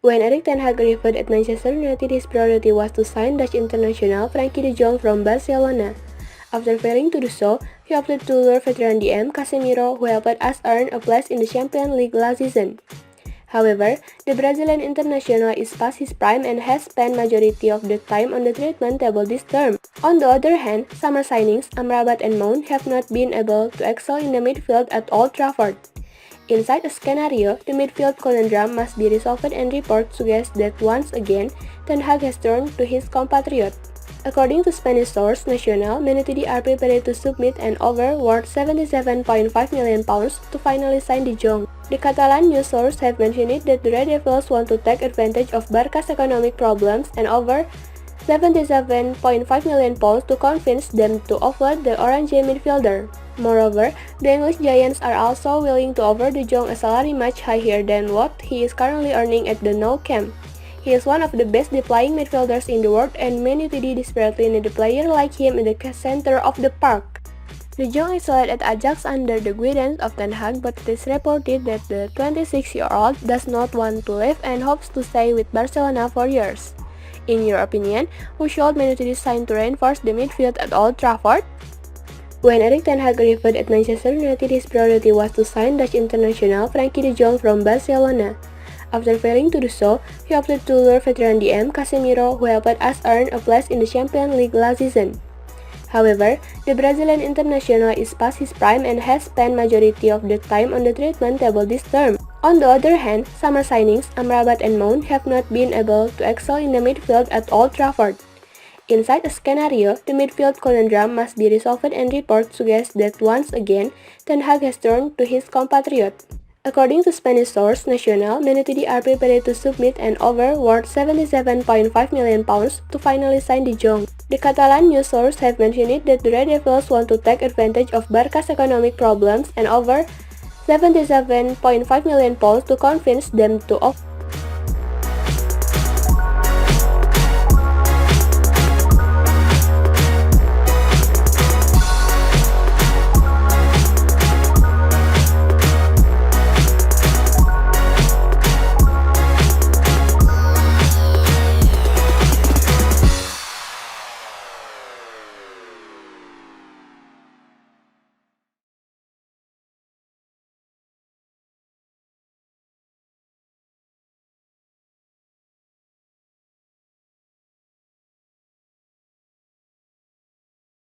When Erik ten Hag arrived at Manchester United, his priority was to sign Dutch international Frenkie de Jong from Barcelona. After failing to do so, he opted to lure veteran DM Casemiro, who helped us earn a place in the Champions League last season. However, the Brazilian international is past his prime and has spent majority of the time on the treatment table this term. On the other hand, summer signings Amrabat and Mount have not been able to excel in the midfield at Old Trafford. Inside a scenario, the midfield conundrum must be resolved, and reports suggest that once again, Ten Hag has turned to his compatriot. According to Spanish source Nacional, Man United are prepared to submit an offer worth £77.5 million to finally sign De Jong. The Catalan news source have mentioned that the Red Devils want to take advantage of Barca's economic problems and offer £77.5 million to convince them to offer the Orange midfielder. Moreover, the English Giants are also willing to offer De Jong a salary much higher than what he is currently earning at the Nou Camp. He is one of the best deploying midfielders in the world, and Man United desperately need a player like him in the center of the park. De Jong excelled at Ajax under the guidance of Ten Hag, but it is reported that the 26-year-old does not want to leave and hopes to stay with Barcelona for years. In your opinion, who should Man United sign to reinforce the midfield at Old Trafford? When Erik ten Hag arrived at Manchester United, his priority was to sign Dutch international Frenkie de Jong from Barcelona. After failing to do so, he opted to lure veteran DM Casemiro, who helped us earn a place in the Champions League last season. However, the Brazilian international is past his prime and has spent majority of the time on the treatment table this term. On the other hand, summer signings Amrabat and Mount have not been able to excel in the midfield at Old Trafford. Inside a scenario, the midfield conundrum must be resolved, and reports suggest that once again, Ten Hag has turned to his compatriot. According to Spanish source Nacional, Man United are prepared to submit an offer worth £77.5 million to finally sign De Jong. The Catalan news source have mentioned that the Red Devils want to take advantage of Barca's economic problems and offer £77.5 million to convince them to offer